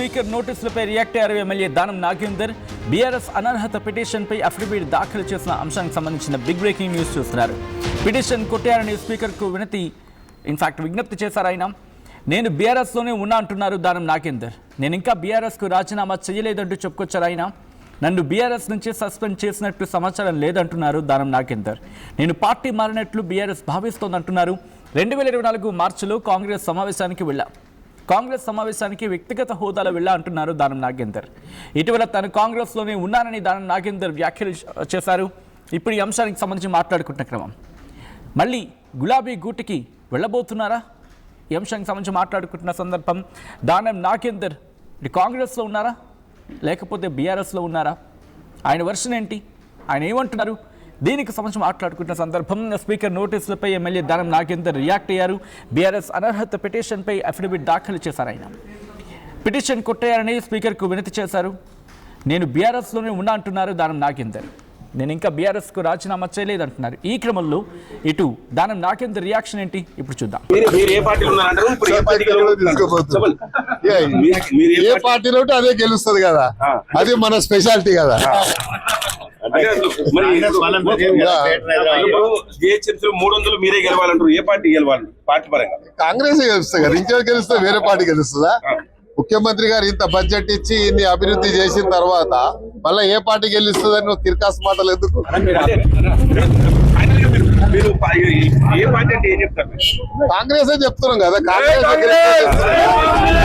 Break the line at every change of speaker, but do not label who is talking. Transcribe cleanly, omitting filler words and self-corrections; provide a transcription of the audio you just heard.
Speaker నోటీసులపై react అయ్యారు MLA Danam Nagender. BRS అనర్హత పిటిషన్పై అఫిడవిట్ దాఖలు చేసిన అంశానికి సంబంధించిన బిగ్ బ్రేకింగ్ న్యూస్ చూస్తున్నారు. పిటిషన్ కొట్టారని స్పీకర్కు విజ్ఞప్తి చేశారు ఆయన. నేను బీఆర్ఎస్లోనే ఉన్నా అంటున్నారు దానం నాగేందర్. నేను ఇంకా బీఆర్ఎస్కు రాజీనామా చేయలేదంటూ చెప్పుకొచ్చారు ఆయన. నన్ను బీఆర్ఎస్ నుంచి సస్పెండ్ చేసినట్టు సమాచారం లేదంటున్నారు దానం నాగేందర్. నేను పార్టీ మారినట్లు బీఆర్ఎస్ భావిస్తోందంటున్నారు. 2024 మార్చిలో కాంగ్రెస్ సమావేశానికి వ్యక్తిగత హోదాలో వెళ్ళా అంటున్నారు దానం నాగేందర్. ఇటీవల తాను కాంగ్రెస్లోనే ఉన్నానని దానం నాగేందర్ వ్యాఖ్యలు చేశారు. ఇప్పుడు ఈ అంశానికి సంబంధించి మాట్లాడుకుంటున్న క్రమం, మళ్ళీ గులాబీ గూటికి వెళ్ళబోతున్నారా? ఈ అంశానికి సంబంధించి మాట్లాడుకుంటున్న సందర్భం, దానం నాగేందర్ కాంగ్రెస్లో ఉన్నారా లేకపోతే బీఆర్ఎస్లో ఉన్నారా? ఆయన వర్షన్ ఏంటి? ఆయన ఏమంటున్నారు? దీనికి సంబంధించి మాట్లాడుకుంటున్న సందర్భం, speaker నోటీసులపై MLA Danam Nagender react అయ్యారు. బీఆర్ఎస్ అనర్హత పిటిషన్పై అఫిడవిట్ దాఖలు చేశారు ఆయన. పిటిషన్ కొట్టారని స్పీకర్కు వినతి చేశారు. నేను బీఆర్ఎస్లోనే ఉన్నా అంటున్నారు దానం నాగేందర్. నేను ఇంకా బీఆర్ఎస్కు రాజీనామా చేయలేదంటున్నారు. ఈ క్రమంలో ఇటు దానం నాగేందర్ రియాక్షన్ ఏంటి ఇప్పుడు చూద్దాం.
ఏ పార్టీలో అదే గెలుస్తుంది కదా, అది మన స్పెషాలిటీ కదా.
మీరే గెలవాలంటారు. ఏ పార్టీ గెలవాలి? పార్టీ పరంగా
కాంగ్రెస్ గెలుస్తుంది కదా, ఇంకెవరు గెలుస్తే వేరే పార్టీ గెలుస్తుందా? ముఖ్యమంత్రి గారు ఇంత బడ్జెట్ ఇచ్చి ఇన్ని అభివృద్ధి చేసిన తర్వాత మళ్ళీ ఏ పార్టీ గెలుస్తుందని నువ్వు తిరకాసు మాటలు ఎందుకు?
ఏ పార్టీ అంటే ఏం చెప్తారు?
కాంగ్రెస్ చెప్తున్నాం కదా. కాంగ్రెస్